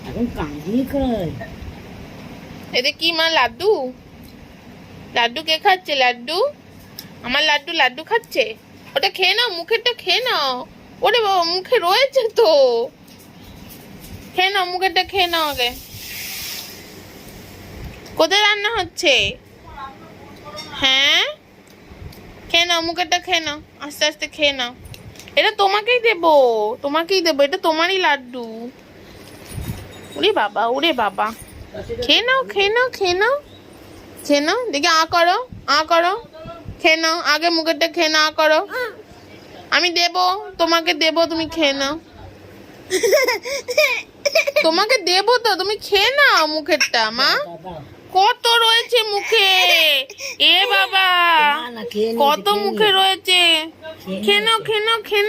এখন কাঁদি কই? এটা কি মা? লাড্ডু? লাড্ডু কে খাচ্ছে? লাড্ডু? আমার লাড্ডু লাড্ডু খাচ্ছে। ওটা খেয়ে নাও, মুখেরটা খেয়ে নাও। ওরে বাবা, মুখে রয়েছে তো। খেয়ে নাও, মুখেরটা খেয়ে নাও আগে। কোথায় রান্না হচ্ছে? হ্যাঁ, খেয়ে নাও, মুখেরটা খেয়ে নাও, আস্তে আস্তে খেয়ে নাও। এটা তোমাকেই দেবো, তোমাকেই দেবো, এটা তোমারই লাড্ডু। ওরে বাবা, ওরে বাবা, খেয়ে নাও, খেয়ে নাও, খেয়ে নাও, খেয়ে নাও। দেখি আ করো, আ করো, খেয়ে নাও আগে, মুখেরটা খেয়ে নাও, আ করো। আমি দেবো, তোমাকে দেবো, তুমি খেয়ে নাও। তোমাকে দেবো তো, তুমি খেয়ে নাও মুখেরটা। মা, কত রয়েছে মুখে, এ বাবা, কত মুখে রয়েছে। খেয়ে নাও, খেয়ে নাও, খেয়ে নাও।